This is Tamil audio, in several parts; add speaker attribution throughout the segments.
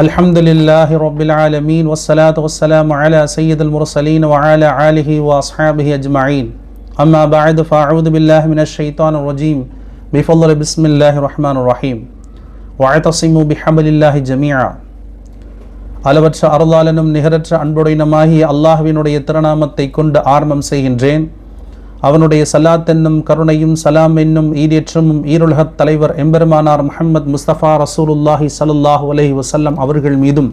Speaker 1: அல்ஹம்துலில்லாஹி ரப்பில் ஆலமீன் வஸ்ஸலாத்து வஸ்ஸலாமு அலா சய்யிதில் முர்ஸலீன் வ அலா ஆலிஹி வ அஸ்ஹாபிஹி அஜ்மஈன். அம்மா பஅது ஃபஅஊது பில்லாஹி மினஷ் ஷைத்தானிர் ரஜீம். பிஃபضل பிஸ்மில்லாஹிர் ரஹ்மானிர் ரஹீம். வஅதஸிமு பிஹப்லில்லாஹி ஜமீஆ. அளவற்ற அருளாளனும் நிகரற்ற அன்புடையனுமாகிய அல்லாஹ்வினுடைய திருநாமத்தை கொண்டு ஆரம்பம் செய்கின்றேன். அவனுடைய சலாத் என்னும் கருணையும் சலாம் என்னும் ஈடேற்றமும் ஈருலகத் தலைவர் எம்பெருமானார் முஹம்மது முஸ்தபா ரசூலுல்லாஹி ஸல்லல்லாஹு அலைஹி வஸல்லம் அவர்கள் மீதும்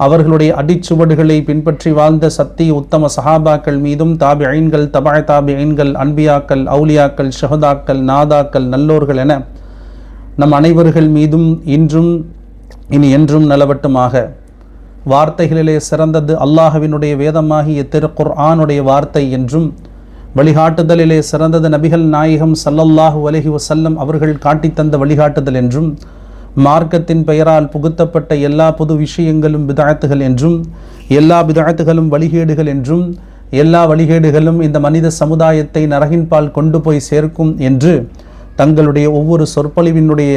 Speaker 1: அவர்களுடைய அடிச்சுவடுகளை பின்பற்றி வாழ்ந்த சத்திய உத்தம சஹாபாக்கள் மீதும் தாபிஈன்கள், தபஅ தாபிஈன்கள், அன்பியாக்கள், அவுலியாக்கள், ஷஹதாக்கள், நாதாக்கள், நல்லோர்கள் என நம் அனைவர்கள் மீதும் இன்றும் இனி என்றும் நிலவட்டுமாக. வார்த்தைகளிலே சிறந்தது அல்லாஹ்வினுடைய வேதமாகிய திருக்குர்ஆனுடைய வார்த்தை என்றும், வழிகாட்டுதலிலே சிறந்தது நபிகள் நாயகம் ஸல்லல்லாஹு அலைஹி வஸல்லம் அவர்கள் காட்டித்தந்த வழிகாட்டுதல் என்றும், மார்க்கத்தின் பெயரால் புகுத்தப்பட்ட எல்லா பொது விஷயங்களும் பிதஅத்துகள் என்றும், எல்லா பிதஅத்துகளும் வழிகேடுகள் என்றும், எல்லா வழிகேடுகளும் இந்த மனித சமுதாயத்தை நரகின்பால் கொண்டு போய் சேர்க்கும் என்று தங்களுடைய ஒவ்வொரு சொற்பொழிவினுடைய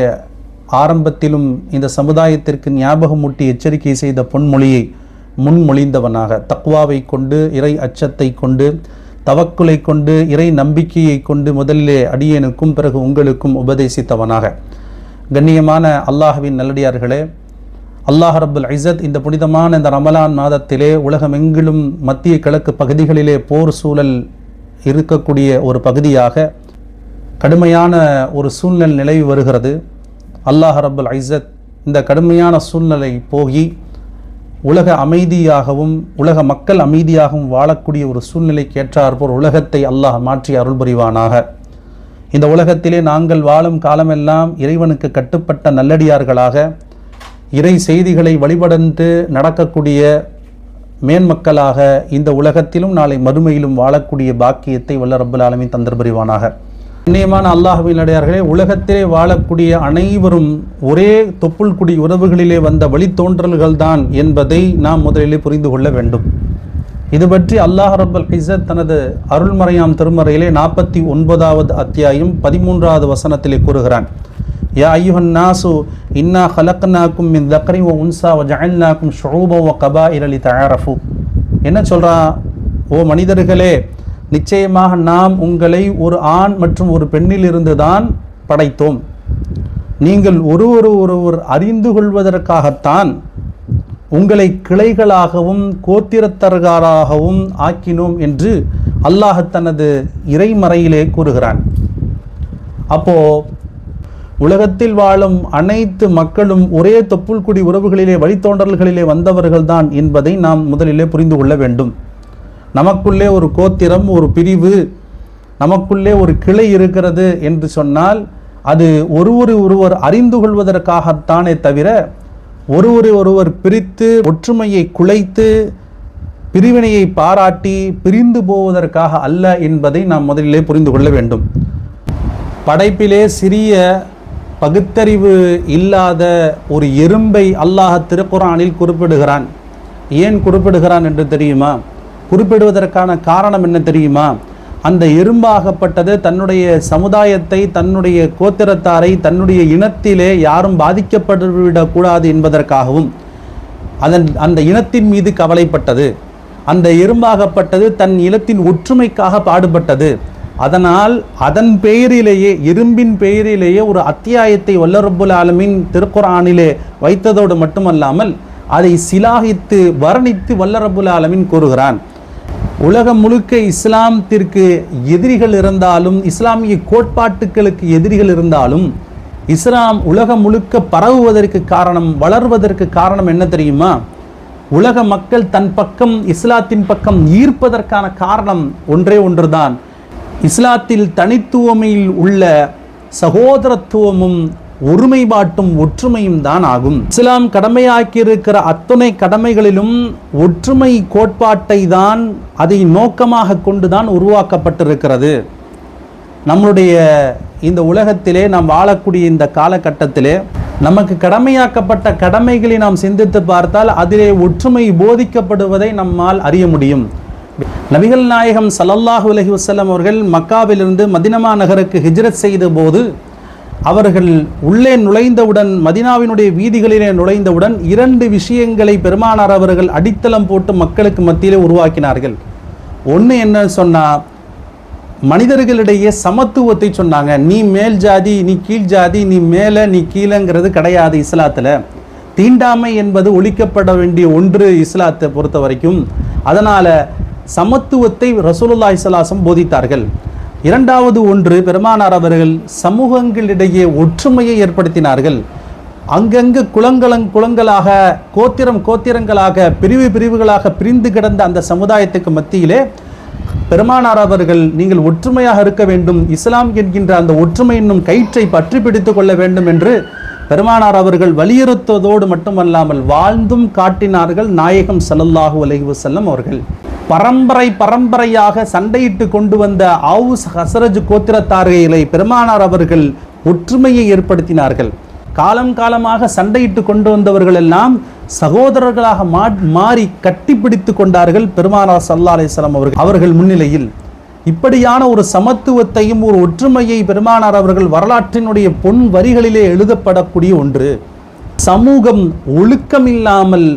Speaker 1: ஆரம்பத்திலும் இந்த சமுதாயத்திற்கு ஞாபகமூட்டி எச்சரிக்கை செய்த பொன்மொழியை முன்மொழிந்தவனாக, தக்வாவை கொண்டு, இறை அச்சத்தை கொண்டு, தவக்குலை கொண்டு, இறை நம்பிக்கையை கொண்டு முதலிலே அடியேனுக்கும் பிறகு உங்களுக்கும் உபதேசித்தவனாக. கண்ணியமான அல்லாஹ்வின் நல்லடியார்களே, அல்லாஹ் ரப்புல் இஸ்ஸத் இந்த புனிதமான இந்த ரமலான் மாதத்திலே உலகமெங்கிலும் மத்திய கிழக்கு பகுதிகளிலே போர் சூழல் இருக்கக்கூடிய ஒரு பகுதியாக கடுமையான ஒரு சூழ்நிலை நிலவி வருகிறது. அல்லாஹ் ரப்புல் இஸ்ஸத் இந்த கடுமையான சூழ்நிலை போகி உலக அமைதியாகவும் உலக மக்கள் அமைதியாகவும் வாழக்கூடிய ஒரு சூழ்நிலைக்கு ஏற்றாற்போல் உலகத்தை அல்லாஹ் மாற்றி அருள் புரிவானாக. இந்த உலகத்திலே நாங்கள் வாழும் காலமெல்லாம் இறைவனுக்கு கட்டுப்பட்ட நல்லடியார்களாக, இறை செய்திகளை வழிபடந்து நடக்கக்கூடிய மேன்மக்களாக இந்த உலகத்திலும் நாளை மறுமையிலும் வாழக்கூடிய பாக்கியத்தை வல்ல ரப்புல் ஆலமீன் தந்தர் புரிவானாக. கண்ணியமான அல்லாஹ்வின் நல்லடியார்களே, உலகத்திலே வாழக்கூடிய அனைவரும் ஒரே தொப்புள் குடி உறவுகளிலே வந்த வழித்தோன்றல்கள் தான் என்பதை நாம் முதலிலே புரிந்து கொள்ள வேண்டும். இது பற்றி அல்லாஹ் ரப்புல் இஸ்ஸத் தனது அருள்மறையாம் திருமறையிலே 49வது அத்தியாயம் 13வது வசனத்திலே கூறுகிறான். யா அய்யுஹன் நாசு இன்னா ஹலக்னாக்கும் மின் தக்ரி வ உன்சா வ ஜஅல்னாக்கும் ஷுஊபன் வ கபாயில லிதஅரஃபு. என்ன சொல்றான்? ஓ மனிதர்களே, நிச்சயமாக நாம் உங்களை ஒரு ஆண் மற்றும் ஒரு பெண்ணிலிருந்து தான் படைத்தோம். நீங்கள் ஒருவர் அறிந்து கொள்வதற்காகத்தான் உங்களை கிளைகளாகவும் கோத்திரத்தரகாராகவும் ஆக்கினோம் என்று அல்லாஹ் தனது இறைமறையிலே கூறுகிறான். அப்போ உலகத்தில் வாழும் அனைத்து மக்களும் ஒரே தொப்புள் குடி உறவுகளிலே வழித்தோன்றல்களிலே வந்தவர்கள்தான் என்பதை நாம் முதலிலே புரிந்து கொள்ள வேண்டும். நமக்குள்ளே ஒரு கோத்திரம், ஒரு பிரிவு, நமக்குள்ளே ஒரு கிளை இருக்கிறது என்று சொன்னால் அது ஒருவர் அறிந்து கொள்வதற்காகத்தானே தவிர ஒருவர் பிரித்து ஒற்றுமையை குலைத்து பிரிவினையை பாராட்டி பிரிந்து போவதற்காக அல்ல என்பதை நாம் முதலிலே புரிந்து கொள்ள வேண்டும். படைப்பிலே சிறிய பகுத்தறிவு இல்லாத ஒரு எறும்பை அல்லாஹ் திருக்குர்ஆனில் குறிப்பிடுகிறான். ஏன் குறிப்பிடுகிறான் என்று தெரியுமா? குறிப்பிடுவதற்கான காரணம் என்ன தெரியுமா? அந்த எறும்பாகப்பட்டது தன்னுடைய சமுதாயத்தை, தன்னுடைய கோத்திரத்தாரை, தன்னுடைய இனத்திலே யாரும் பாதிக்கப்பட்டுவிடக்கூடாது என்பதற்காகவும் அந்த இனத்தின் மீது கவலைப்பட்டது. அந்த எறும்பாகப்பட்டது தன் இனத்தின் ஒற்றுமைக்காக பாடுபட்டது. அதனால் அதன் பெயரிலேயே, எறும்பின் பெயரிலேயே ஒரு அத்தியாயத்தை வல்ல ரப்புல் ஆலமீன் திருக்குர்ஆனிலே வைத்ததோடு மட்டுமல்லாமல் அதை சிலாகித்து வர்ணித்து வல்ல ரப்புல் ஆலமீன் கூறுகிறான். உலகம் முழுக்க இஸ்லாத்திற்கு எதிரிகள் இருந்தாலும், இஸ்லாமிய கோட்பாட்டுகளுக்கு எதிரிகள் இருந்தாலும், இஸ்லாம் உலகம் முழுக்க பரவுவதற்கு காரணம், வளர்வதற்கு காரணம் என்ன தெரியுமா? உலக மக்கள் தன் பக்கம், இஸ்லாத்தின் பக்கம் ஈர்ப்பதற்கான காரணம் ஒன்றே ஒன்றுதான். இஸ்லாத்தில் தனித்துவமையில் உள்ள சகோதரத்துவமும் ஒருமைப்பாட்டும் ஒற்றுமையும் தான் ஆகும். இஸ்லாம் கடமையாக்கியிருக்கிற அத்தனை கடமைகளிலும் ஒற்றுமை கோட்பாட்டை தான், அதை நோக்கமாக கொண்டுதான் உருவாக்கப்பட்டிருக்கிறது. நம்முடைய இந்த உலகத்திலே நாம் வாழக்கூடிய இந்த காலகட்டத்திலே நமக்கு கடமையாக்கப்பட்ட கடமைகளை நாம் சிந்தித்து பார்த்தால் அதிலே ஒற்றுமை போதிக்கப்படுவதை நம்மால் அறிய முடியும். நபிகள் நாயகம் ஸல்லல்லாஹு அலைஹி வஸல்லம் அவர்கள் மக்காவிலிருந்து மதீனா நகருக்கு ஹிஜ்ரத் செய்த போது அவர்கள் உள்ளே நுழைந்தவுடன், மதீனாவினுடைய வீதிகளிலே நுழைந்தவுடன் 2 விஷயங்களை பெருமானார் அவர்கள் அடித்தளம் போட்டு மக்களுக்கு மத்தியிலே உருவாக்கினார்கள். ஒன்று என்ன சொன்னா, மனிதர்களிடையே சமத்துவத்தை சொன்னாங்க. நீ மேல் ஜாதி, நீ கீழ் ஜாதி, நீ மேலே நீ கீழங்கிறது கிடையாது இஸ்லாத்தில். தீண்டாமை என்பது ஒழிக்கப்பட வேண்டிய ஒன்று இஸ்லாத்தை பொறுத்த வரைக்கும். அதனால் சமத்துவத்தை ரசூலுல்லாஹி ஸல்லல்லாஹு அலைஹி வஸல்லம் போதித்தார்கள். இரண்டாவது ஒன்று, பெருமானார் அவர்கள் சமூகங்களிடையே ஒற்றுமையை ஏற்படுத்தினார்கள். அங்கங்கு குலங்களாக, கோத்திரங்களாக, பிரிவுகளாக பிரிந்து கிடந்த அந்த சமுதாயத்துக்கு மத்தியிலே பெருமானார் அவர்கள் நீங்கள் ஒற்றுமையாக இருக்க வேண்டும், இஸ்லாம் என்கின்ற அந்த ஒற்றுமை என்னும் கயிற்றை பற்றி பிடித்து கொள்ள வேண்டும் என்று பெருமானார் அவர்கள் வலியுறுத்துவதோடு மட்டுமல்லாமல் வாழ்ந்தும் காட்டினார்கள் நாயகம் ஸல்லல்லாஹு அலைஹி வஸல்லம் அவர்கள். பரம்பரையாக சண்டையிட்டு கொண்டு வந்த அவுஸ் ஹஸ்ரஜ் கோத்திரத்தார்களை பெருமானார் அவர்கள் ஒற்றுமையை ஏற்படுத்தினார்கள். காலமாக சண்டையிட்டு கொண்டு வந்தவர்கள் எல்லாம் சகோதரர்களாக மாறி கட்டிப்பிடித்து கொண்டார்கள் பெருமானார் ஸல்லல்லாஹு அலைஹி வஸல்லம் அவர்கள் முன்னிலையில். இப்படியான ஒரு சமத்துவத்தையும் ஒரு ஒற்றுமையை பெருமானார் அவர்கள் வரலாற்றினுடைய பொன் வரிகளிலே எழுதப்படக்கூடிய ஒன்று. சமூகம் ஒழுக்கமில்லாமல்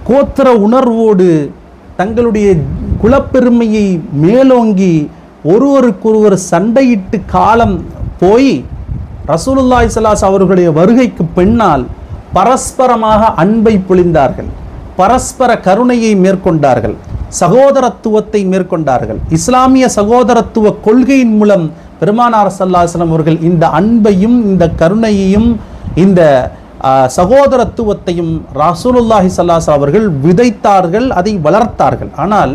Speaker 1: கோத்திர உணர்வோடு தங்களுடைய குலப்பெருமையை மேலோங்கி ஒருவருக்கொருவர் சண்டையிட்டு காலம் போய் ரசூலுல்லாஹி ஸல்லல்லாஹு அலைஹி அவர்களுடைய வருகைக்கு பின்னால் பரஸ்பரமாக அன்பை பொழிந்தார்கள், பரஸ்பர கருணையை மேற்கொண்டார்கள், சகோதரத்துவத்தை மேற்கொண்டார்கள். இஸ்லாமிய சகோதரத்துவ கொள்கையின் மூலம் பெருமானார் ஸல்லல்லாஹு அலைஹி வஸல்லம் அவர்கள் இந்த அன்பையும் இந்த கருணையையும் இந்த சகோதரத்துவத்தையும் ரசூலுல்லாஹி ஸல்லல்லாஹு அலைஹி அவர்கள் விதைத்தார்கள், அதை வளர்த்தார்கள். ஆனால்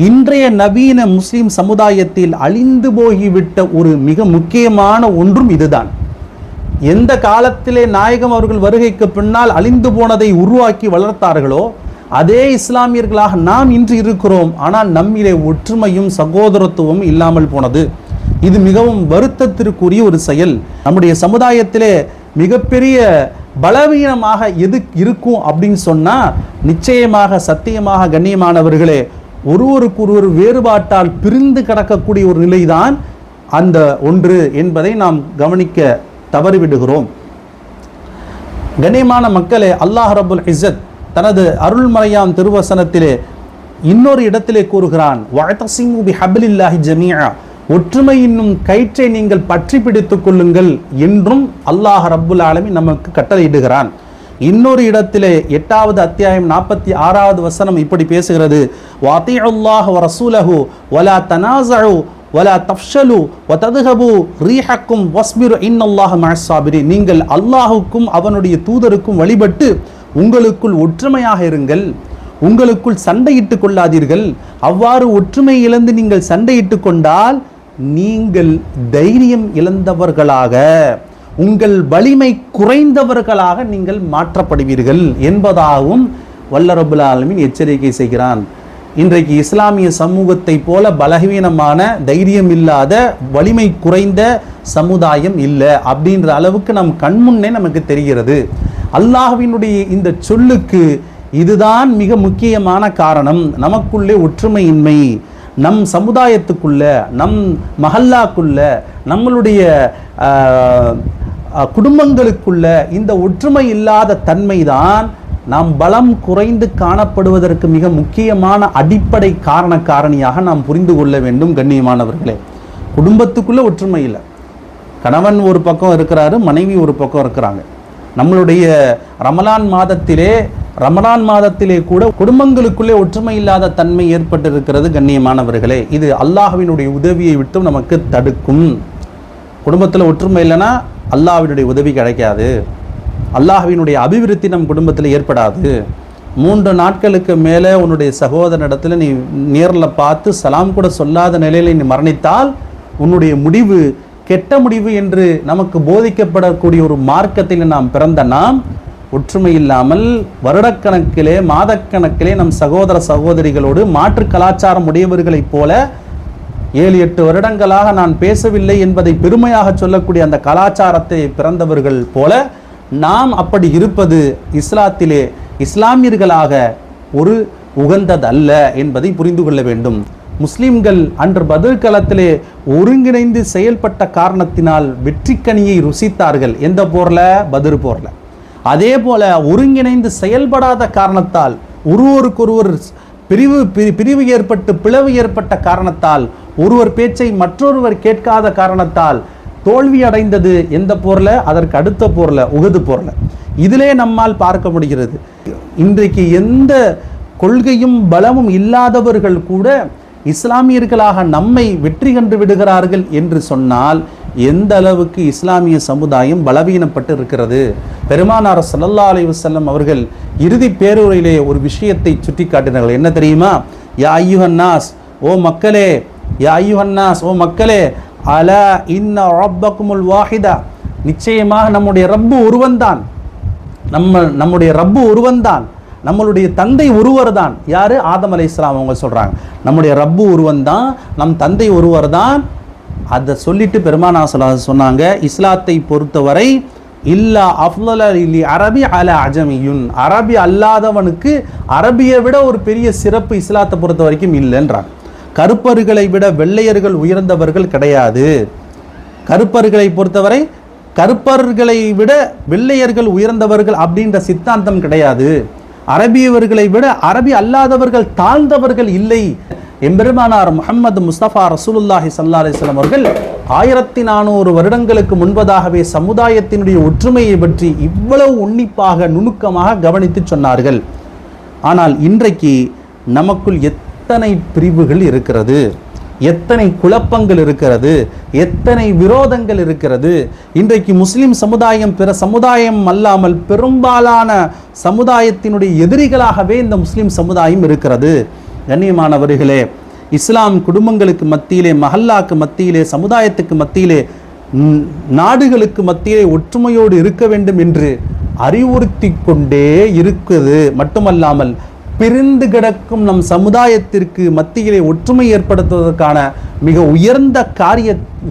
Speaker 1: இன்றைய நவீன முஸ்லிம் சமுதாயத்தில் அழிந்து போகிவிட்ட ஒரு மிக முக்கியமான ஒன்றும் இதுதான். எந்த காலத்திலே நாயகம் அவர்கள் வருகைக்கு பின்னால் அழிந்து போனதை உருவாக்கி வளர்த்தார்களோ அதே இஸ்லாமியர்களாக நாம் இன்று இருக்கிறோம். ஆனால் நம்மிலே ஒற்றுமையும் சகோதரத்துவமும் இல்லாமல் போனது. இது மிகவும் வருத்தத்திற்குரிய ஒரு செயல். நம்முடைய சமுதாயத்திலே மிகப்பெரிய பலவீனமாக எது இருக்கும் அப்படின்னு சொன்னா, நிச்சயமாக சத்தியமாக கண்ணியமானவர்களே, ஒருவருக்கொருவர் வேறுபாட்டால் பிரிந்து கிடக்கக்கூடிய ஒரு நிலைதான் அந்த ஒன்று என்பதை நாம் கவனிக்க தவறிவிடுகிறோம். கண்ணியமான மக்களே, அல்லாஹ் ரப்புல் இஸ்ஸத் தனது அருள்மறையாம் திருவசனத்திலே இன்னொரு இடத்திலே கூறுகிறான், வஅதஸிமு பிஹப்லில்லாஹி ஜமீஆ, ஒற்றுமை என்னும் கயிற்றை நீங்கள் பற்றி பிடித்துக் கொள்ளுங்கள் என்றும் அல்லாஹ் ரப்புல் ஆலமீன் நமக்கு கட்டளையிடுகிறான். இன்னொரு இடத்திலே 8வது அத்தியாயம் 46வது வசனம் இப்படி பேசுகிறது, வஅதீஉல்லாஹ வ ரசூலஹு வலா தனாஸஉ வலா தஃப்ஷலு வதத்ஹபு ரீஹக்கும் வஸ்பிரு இன்னல்லாஹ மஅஸ் ஸாபிரீன், நீங்கள் அல்லாஹ்வுக்கும் அவனுடைய தூதருக்கும் வழிபட்டு உங்களுக்குள் ஒற்றுமையாக இருங்கள், உங்களுக்குள் சண்டையிட்டு கொள்ளாதீர்கள். அவ்வாறு ஒற்றுமை இழந்து நீங்கள் சண்டையிட்டு கொண்டால் நீங்கள் தைரியம் இழந்தவர்களாக, உங்கள் வலிமை குறைந்தவர்களாக நீங்கள் மாற்றப்படுவீர்கள் என்பதாகவும் வல்ல ரப்புல் ஆலமீன் எச்சரிக்கை செய்கிறான். இன்றைக்கு இஸ்லாமிய சமூகத்தை போல பலவீனமான, தைரியம் இல்லாத, வலிமை குறைந்த சமுதாயம் இல்லை அப்படின்ற அளவுக்கு நம் கண்முன்னே நமக்கு தெரிகிறது. அல்லாஹ்வினுடைய இந்த சொல்லுக்கு இதுதான் மிக முக்கியமான காரணம். நமக்குள்ளே ஒற்றுமையின்மை, நம் சமுதாயத்துக்குள்ள, நம் மஹல்லாக்குள்ள, நம்மளுடைய குடும்பங்களுக்குள்ள இந்த ஒற்றுமை இல்லாத தன்மைதான் நாம் பலம் குறைந்து காணப்படுவதற்கு மிக முக்கியமான அடிப்படை காரணியாக நாம் புரிந்து கொள்ள வேண்டும். கண்ணியமானவர்களே, குடும்பத்துக்குள்ள ஒற்றுமை இல்லை, கணவன் ஒரு பக்கம் இருக்கிறாரு, மனைவி ஒரு பக்கம் இருக்கிறாங்க. நம்மளுடைய ரமலான் மாதத்திலே கூட குடும்பங்களுக்குள்ளே ஒற்றுமை இல்லாத தன்மை ஏற்பட்டிருக்கிறது. கண்ணியமானவர்களே, இது அல்லாஹ்வினுடைய உதவியை விட்டும் நமக்கு தடுக்கும். குடும்பத்தில் ஒற்றுமை இல்லைன்னா அல்லாஹ்வினுடைய உதவி கிடைக்காது, அல்லாஹ்வினுடைய அபிவிருத்தி நம் குடும்பத்தில் ஏற்படாது. 3 நாட்களுக்கு மேலே உன்னுடைய சகோதரனிடத்தில் நீ நேரில் பார்த்து சலாம் கூட சொல்லாத நிலையில் நீ மரணித்தால் உன்னுடைய முடிவு கெட்ட முடிவு என்று நமக்கு போதிக்கப்படக்கூடிய ஒரு மார்க்கத்தில் நாம் பிறந்த நாம் ஒற்றுமை இல்லாமல் வருடக்கணக்கிலே, மாதக்கணக்கிலே நம் சகோதர சகோதரிகளோடு மாற்று கலாச்சாரம் உடையவர்களைப் போல 7-8 வருடங்களாக நான் பேசவில்லை என்பதை பெருமையாக சொல்லக்கூடிய அந்த கலாச்சாரத்தை பிறந்தவர்கள் போல நாம் அப்படி இருப்பது இஸ்லாத்திலே இஸ்லாமியர்களாக ஒரு உகந்ததல்ல என்பதை புரிந்து கொள்ள வேண்டும். முஸ்லிம்கள் அன்று பத்ர் களத்திலே ஒருங்கிணைந்து செயல்பட்ட காரணத்தினால் வெற்றிக்கனியை ருசித்தார்கள். எந்த போர்ல? பத்ர் போர்ல. அதே போல ஒருங்கிணைந்து செயல்படாத காரணத்தால் ஒருவருக்கொருவர் பிரிவு ஏற்பட்டு பிளவு ஏற்பட்ட காரணத்தால் ஒருவர் பேச்சை மற்றொருவர் கேட்காத காரணத்தால் தோல்வி அடைந்தது. எந்த போர்ல? அதற்கு அடுத்த போர்ல, உஹது போர்ல. இதிலே நம்மால் பார்க்க முடிகிறது, இன்றைக்கு எந்த கொள்கையும் பலமும் இல்லாதவர்கள் கூட இஸ்லாமியர்களாக நம்மை வெற்றி கண்டு விடுகிறார்கள் என்று சொன்னால் எந்த அளவுக்கு இஸ்லாமிய சமுதாயம் பலவீனப்பட்டு இருக்கிறது. பெருமானார் ஸல்லல்லாஹு அலைஹி வஸல்லம் அவர்கள் இறுதி பேருரையிலே ஒரு விஷயத்தை சுட்டி காட்டினார்கள். என்ன தெரியுமா? யா அய்யுஹன்னாஸ், ஓ மக்களே, யா அய்யுஹன்னாஸ், ஓ மக்களே, அலா இன்ன ரப்பக்குமுல் வாஹிதா, நிச்சயமாக நம்முடைய ரப்பு ஒருவன்தான், நம்முடைய ரப்பு ஒருவன்தான், நம்மளுடைய தந்தை ஒருவர் தான். யாரு? ஆதம் அலைஹிஸ்ஸலாம் அவங்க சொல்றாங்க, நம்முடைய ரப்பு ஒருவன் தான், நம் தந்தை ஒருவர் தான். அதை சொல்லிட்டு பெருமானார் ஸல்லல்லாஹு அலைஹி சொன்னாங்க, இஸ்லாத்தை பொறுத்தவரை இல்லா அஃலல லி அரபி அலா அஜமியுன், அரபி அல்லாதவனுக்கு அரபியை விட ஒரு பெரிய சிறப்பு இஸ்லாத்தை பொறுத்த வரைக்கும் இல்லைன்றாங்க. கருப்பர்களை விட வெள்ளையர்கள் உயர்ந்தவர்கள் கிடையாது. கருப்பர்களை பொறுத்தவரை கருப்பர்களை விட வெள்ளையர்கள் உயர்ந்தவர்கள் அப்படின்ற சித்தாந்தம் கிடையாது. அரபியவர்களை விட அரபி அல்லாதவர்கள் தாழ்ந்தவர்கள் இல்லை. எம்பெருமானார் முஹம்மது முஸ்தபா ரசூலுல்லாஹி ஸல்லல்லாஹு அலைஹி வஸல்லம் அவர்கள் 1400 வருடங்களுக்கு முன்பதாகவே சமுதாயத்தினுடைய ஒற்றுமையை பற்றி இவ்வளவு உன்னிப்பாக நுணுக்கமாக கவனித்து சொன்னார்கள். ஆனால் இன்றைக்கு நமக்குள் எத்தனை பிரிவுகள் இருக்கிறது, எத்தனை குழப்பங்கள் இருக்கிறது, எத்தனை விரோதங்கள் இருக்கிறது. இன்றைக்கு முஸ்லிம் சமுதாயம் பிற சமுதாயம் அல்லாமல் பெரும்பாலான சமுதாயத்தினுடைய எதிரிகளாகவே இந்த முஸ்லிம் சமுதாயம் இருக்கிறது. கண்ணியமானவர்களே, இஸ்லாம் குடும்பங்களுக்கு மத்தியிலே, மஹல்லாக்கு மத்தியிலே, சமுதாயத்துக்கு மத்தியிலே, நாடுகளுக்கு மத்தியிலே ஒற்றுமையோடு இருக்க வேண்டும் என்று அறிவுறுத்தி கொண்டே இருக்குது. மட்டுமல்லாமல் பிரிந்து கிடக்கும் நம் சமுதாயத்திற்கு மத்தியிலே ஒற்றுமை ஏற்படுத்துவதற்கான மிக உயர்ந்த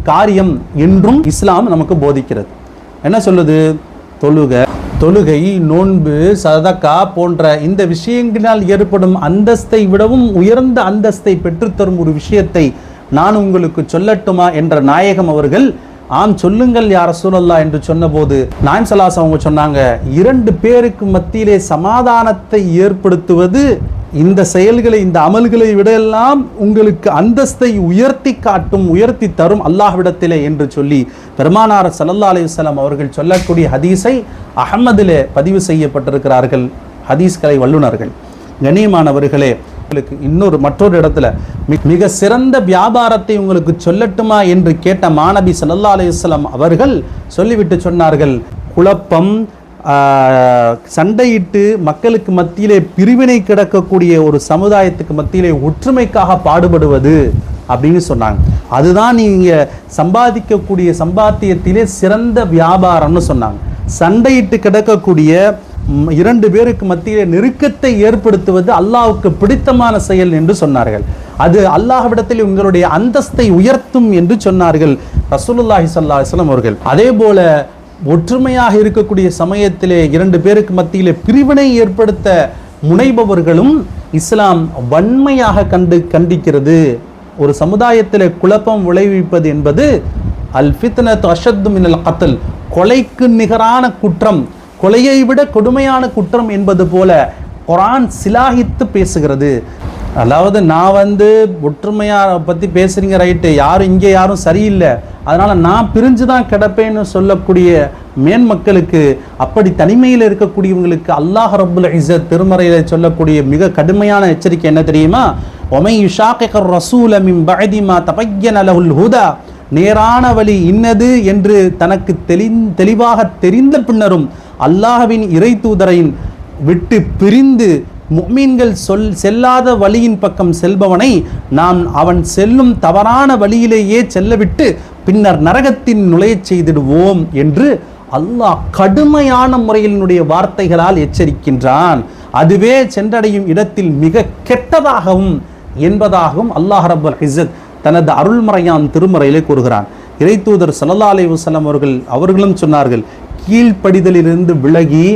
Speaker 1: காரியம் என்றும் இஸ்லாம் நமக்கு போதிக்கிறது. என்ன சொல்லுது? தொழுகை, நோன்பு, சதக்கா போன்ற இந்த விஷயங்களால் ஏற்படும் அந்தஸ்தை விடவும் உயர்ந்த அந்தஸ்தை பெற்றுத்தரும் ஒரு விஷயத்தை நான் உங்களுக்கு சொல்லட்டுமா என்ற நாயகம் அவர்கள், ஆம் சொல்லுங்கள் யா ரசூலல்லாஹ் என்று சொன்னபோது நாயகம் ஸல்லல்லாஹு அலைஹி வஸல்லம் அவங்க சொன்னாங்க, 2 பேருக்கு மத்தியிலே சமாதானத்தை ஏற்படுத்துவது இந்த செயல்களை, இந்த அமல்களை விடெல்லாம் உங்களுக்கு அந்தஸ்தை உயர்த்தி காட்டும், உயர்த்தி தரும் அல்லாஹ்விடத்திலே என்று சொல்லி பெருமானார் ஸல்லல்லாஹு அலைஹி வஸல்லம் அவர்கள் சொல்லக்கூடிய ஹதீஸை அஹ்மதிலே பதிவு செய்யப்பட்டிருக்கிறார்கள் ஹதீஸ்களை வல்லுநர்கள். கண்ணியமானவர்களே, மற்றொரு இடத்துல மிக சிறந்த வியாபாரத்தை உங்களுக்கு சொல்லட்டுமா என்று கேட்ட மாநபி ஸல்லல்லாஹு அலைஹி வஸல்லம் அவர்கள் சொல்லிவிட்டு சொன்னார்கள், குழப்பம், சண்டையிட்டு மக்களுக்கு மத்தியிலே பிரிவினை கிடக்கக்கூடிய ஒரு சமுதாயத்துக்கு மத்தியிலே ஒற்றுமைக்காக பாடுபடுவது அப்படின்னு சொன்னாங்க. அதுதான் நீங்க சம்பாதிக்கக்கூடிய சம்பாத்தியத்திலே சிறந்த வியாபாரம்னு சொன்னாங்க. சண்டையிட்டு கிடக்கக்கூடிய 2 பேருக்கு மத்தியிலே நெருக்கத்தை ஏற்படுத்துவது அல்லாஹ்வுக்கு பிடித்தமான செயல் என்று சொன்னார்கள். அது அல்லாஹ்விடத்தில் உங்களுடைய அந்தஸ்தை உயர்த்தும் என்று சொன்னார்கள் ரசூலுல்லாஹி ஸல்லல்லாஹு அலைஹி வஸல்லம் அவர்கள். அதே போல ஒற்றுமையாக இருக்கக்கூடிய சமயத்திலே 2 பேருக்கு மத்தியிலே பிரிவினை ஏற்படுத்த முனைபவர்களும் இஸ்லாம் வன்மையாக கண்டிக்கிறது. ஒரு சமுதாயத்திலே குழப்பம் விளைவிப்பது என்பது அல் ஃபித்னத்து அஷத்து மினல் கத்ல், கொலைக்கு நிகரான குற்றம், கொலையை விட கொடுமையான குற்றம் என்பது போல குர்ஆன் சிலாகித்து பேசுகிறது. அதாவது நான் ஒற்றுமையாக பற்றி பேசுகிறீங்க ரைட்டு, இங்கே யாரும் சரியில்லை, அதனால் நான் பிரிஞ்சு தான் கிடப்பேன்னு சொல்லக்கூடிய மேன்மக்களுக்கு, அப்படி தனிமையில் இருக்கக்கூடியவங்களுக்கு அல்லாஹ் ரப்புல் இஸ்ஸத் திருமறையில் சொல்லக்கூடிய மிக கடுமையான எச்சரிக்கை என்ன தெரியுமா? ஒமை யுஷாகிர் ரசூல மின் பஅதி மா தபய்யன லஹுல் ஹுதா, நேரான வழி இன்னது என்று தனக்கு தெளிவாக தெரிந்த பின்னரும் அல்லாஹ்வின் இறை தூதரை விட்டு பிரிந்து முஃமின்கள் செல்லாத வழியின் பக்கம் செல்பவனை நாம் அவன் செல்லும் தவறான வழியிலேயே செல்லவிட்டு பின்னர் நரகத்தின் நுழையச் செய்திடுவோம் என்று அல்லாஹ் கடுமையான முறையினுடைய வார்த்தைகளால் எச்சரிக்கின்றான். அதுவே சென்றடையும் இடத்தில் மிக கெட்டதாகவும் என்பதாகவும் அல்லாஹ் ரப்புல் இஸ்ஸத் தனது அருள்மறையான் திருமறையிலே கூறுகிறான். இறை தூதர் ஸல்லல்லாஹு அலைஹி வஸல்லம் அவர்களும் சொன்னார்கள், கீழ்ப்படிதலிலிருந்து விலகி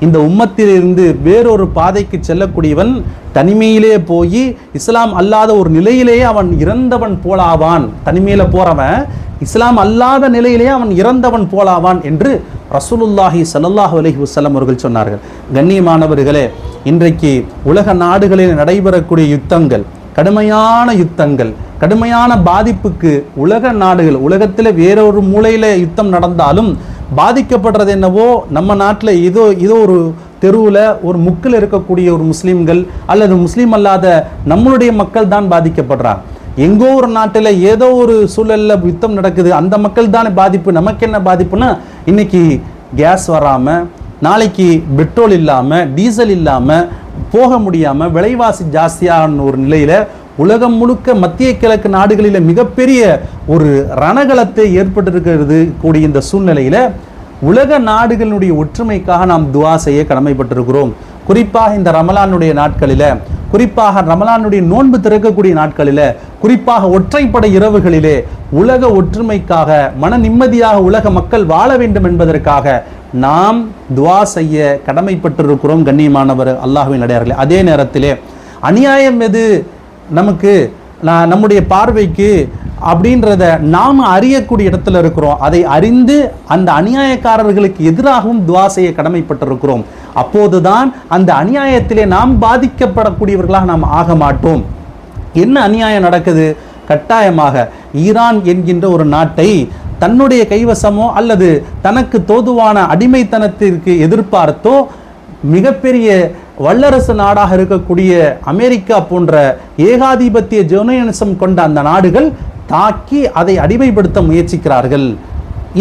Speaker 1: இந்த உம்மத்திலிருந்து வேறொரு பாதைக்கு செல்லக்கூடியவன் தனிமையிலே போய் இஸ்லாம் அல்லாத ஒரு நிலையிலேயே அவன் இறந்தவன் போலாவான். தனிமையில போறவன் இஸ்லாம் அல்லாத நிலையிலேயே அவன் இறந்தவன் போலாவான் என்று ரசூலுல்லாஹி ஸல்லல்லாஹு அலைஹி வஸல்லம் அவர்கள் சொன்னார்கள். கண்ணியமானவர்களே, இன்றைக்கு உலக நாடுகளில் நடைபெறக்கூடிய யுத்தங்கள், கடுமையான யுத்தங்கள், கடுமையான பாதிப்புக்கு உலக நாடுகள், உலகத்தில் வேறொரு மூலையில யுத்தம் நடந்தாலும் பாதிக்கப்படுறது என்னவோ நம்ம நாட்டில் இதோ ஒரு தெருவில் ஒரு முக்கில் இருக்கக்கூடிய ஒரு முஸ்லீம்கள் அல்லது முஸ்லீம் அல்லாத நம்மளுடைய மக்கள் தான் பாதிக்கப்படுறாங்க. எங்கோ ஒரு நாட்டில் ஏதோ ஒரு சூழல்ல யுத்தம் நடக்குது, அந்த மக்கள் தானே பாதிப்பு. நமக்கு என்ன பாதிப்புன்னா, இன்னைக்கு கேஸ் வராமல், நாளைக்கு பெட்ரோல் இல்லாமல், டீசல் இல்லாமல் போக முடியாமல், விலைவாசி ஜாஸ்தியான ஒரு நிலையில் உலகம் முழுக்க மத்திய கிழக்கு நாடுகளில் மிகப்பெரிய ஒரு ரணகலத்தை ஏற்பட்டிருக்கிறது கூடிய இந்த சூழ்நிலையில் உலக நாடுகளுடைய ஒற்றுமைக்காக நாம் துவா செய்ய கடமைப்பட்டிருக்கிறோம். குறிப்பாக இந்த ரமலானுடைய நாட்களில், குறிப்பாக ரமலானுடைய நோன்பு திறக்கக்கூடிய நாட்களில், குறிப்பாக ஒற்றைப்படை இரவுகளிலே உலக ஒற்றுமைக்காக மன நிம்மதியாக உலக மக்கள் வாழ வேண்டும் என்பதற்காக நாம் துவா செய்ய கடமைப்பட்டிருக்கிறோம். கண்ணியமானவர் அல்லாஹ்வின் அடியார்களே, அதே நேரத்திலே அநியாயம் எது நமக்கு நம்முடைய பார்வைக்கு அப்படின்றத நாம் அறியக்கூடிய இடத்துல இருக்கிறோம். அதை அறிந்து அந்த அநியாயக்காரர்களுக்கு எதிராகவும் துவா செய்ய கடமைப்பட்டிருக்கிறோம். அப்போதுதான் அந்த அநியாயத்திலே நாம் பாதிக்கப்படக்கூடியவர்களாக நாம் ஆக மாட்டோம். என்ன அநியாயம் நடக்குது? கட்டாயமாக ஈரான் என்கின்ற ஒரு நாட்டை தன்னுடைய கைவசமோ அல்லது தனக்கு தோதுவான அடிமைத்தனத்திற்கு எதிர்பார்த்தோ மிகப்பெரிய வல்லரசு நாடாக இருக்கக்கூடிய அமெரிக்கா போன்ற ஏகாதிபத்திய ஜெர்மனிசம் கொண்ட அந்த நாடுகள் தாக்கி அதை அடிமைப்படுத்த முயற்சிக்கிறார்கள்.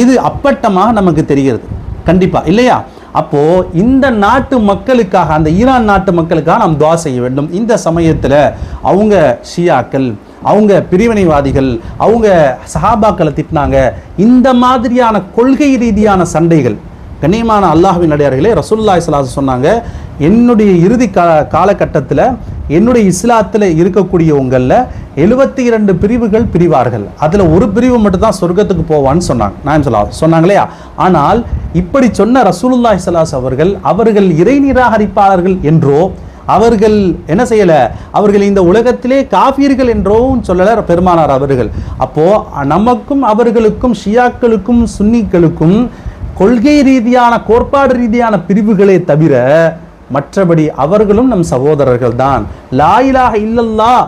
Speaker 1: இது அப்பட்டமாக நமக்கு தெரிகிறது, கண்டிப்பா இல்லையா? அப்போ இந்த நாட்டு மக்களுக்காக, அந்த ஈரான் நாட்டு மக்களுக்காக நாம் துஆ செய்ய வேண்டும். இந்த சமயத்தில் அவங்க ஷியாக்கள், அவங்க பிரிவினைவாதிகள், அவங்க சஹாபாக்களை திட்டினாங்க, இந்த மாதிரியான கொள்கை ரீதியான சண்டைகள். கண்ணியமான அல்லாஹ்வின் அடியார்களே, ரசூலுல்லாஹி ஸல்லல்லாஹு அலைஹி வஸல்லம் சொன்னாங்க, என்னுடைய இறுதி காலகட்டத்தில் என்னுடைய இஸ்லாத்தில் இருக்கக்கூடியவங்களில் 72 பிரிவுகள் பிரிவார்கள், அதில் ஒரு பிரிவு மட்டும் தான் சொர்க்கத்துக்கு போவான்னு சொன்னாங்க. நான் சொன்னாங்க இல்லையா? ஆனால் இப்படி சொன்ன ரசூலுல்லாஹி ஸல்லல்லாஹு அலைஹி வஸல்லம் அவர்கள் இறை நிராகரிப்பாளர்கள் என்றோ, அவர்கள் என்ன செய்யல, அவர்கள் இந்த உலகத்திலே காஃபிர்கள் என்றோவும் சொல்லல பெருமானார் அவர்கள். அப்போ நமக்கும் அவர்களுக்கும் ஷியாக்களுக்கும் சுன்னிகளுக்கும் கொள்கை ரீதியான கோட்பாடு ரீதியான பிரிவுகளே தவிர மற்றபடி அவர்களும் நம் சகோதரர்கள் தான். லா இலாஹ இல்லல்லாஹ்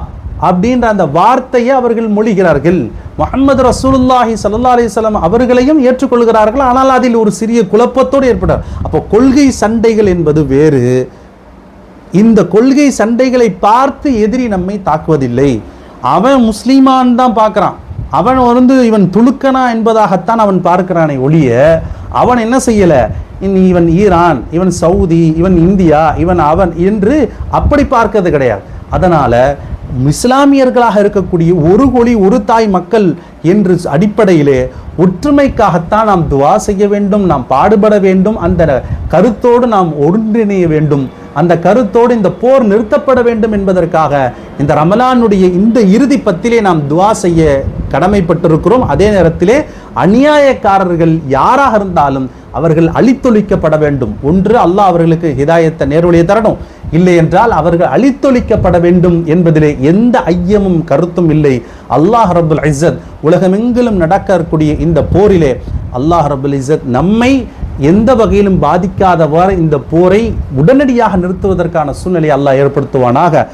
Speaker 1: அப்படின்ற அந்த வார்த்தையை அவர்கள் மொழிகிறார்கள். முஹம்மது ரசூலுல்லாஹி ஸல்லல்லாஹு அலைஹி வஸல்லம் அவர்களையும் ஏற்றுக்கொள்கிறார்கள். ஆனால் அதில் ஒரு சிறிய குழப்பத்தோடு ஏற்பட்டார். அப்போ கொள்கை சண்டைகள் என்பது வேறு. இந்த கொள்கை சண்டைகளை பார்த்து எதிரி நம்மை தாக்குவதில்லை. அவன் முஸ்லீமான் தான் பார்க்குறான், அவன் இவன் துலுக்கனா என்பதாகத்தான் அவன் பார்க்கிறானே ஒழிய அவன் என்ன செய்யல, இவன் ஈரான், இவன் சவுதி, இவன் இந்தியா, இவன் அவன் என்று அப்படி பார்க்கிறது கிடையாது. அதனால இஸ்லாமியர்களாக இருக்கக்கூடிய ஒரு கொடி ஒரு தாய் மக்கள் என்று அடிப்படையிலே ஒற்றுமைக்காகத்தான் நாம் துஆ செய்ய வேண்டும், நாம் பாடுபட வேண்டும். அந்த கருத்தோடு நாம் ஒன்றிணைய வேண்டும். அந்த கருத்தோடு இந்த போர் நிறுத்தப்பட வேண்டும் என்பதற்காக இந்த ரமலானுடைய இந்த இறுதி பத்திலே நாம் துஆ செய்ய கடமைப்பட்டிருக்கிறோம். அதே நேரத்திலே அநியாயக்காரர்கள் யாராக இருந்தாலும் அவர்கள் அழித்தொழிக்கப்பட வேண்டும். ஒன்று, அல்லாஹ் அவர்களுக்கு ஹிதாயத்தை நேர்வழியை தரணும், இல்லை என்றால் அவர்கள் அழித்தொழிக்கப்பட வேண்டும் என்பதிலே எந்த ஐயமும் கருத்தும் இல்லை. அல்லாஹ் ரப்புல் இஸ்ஸத் உலகமெங்கிலும் நடக்கக்கூடிய இந்த போரிலே அல்லாஹ் ரப்புல் இஸ்ஸத் நம்மை எந்த வகையிலும் பாதிக்காதவாறு இந்த போரை உடனடியாக நிறுத்துவதற்கான சூழ்நிலையை அல்லாஹ் ஏற்படுத்துவானாக.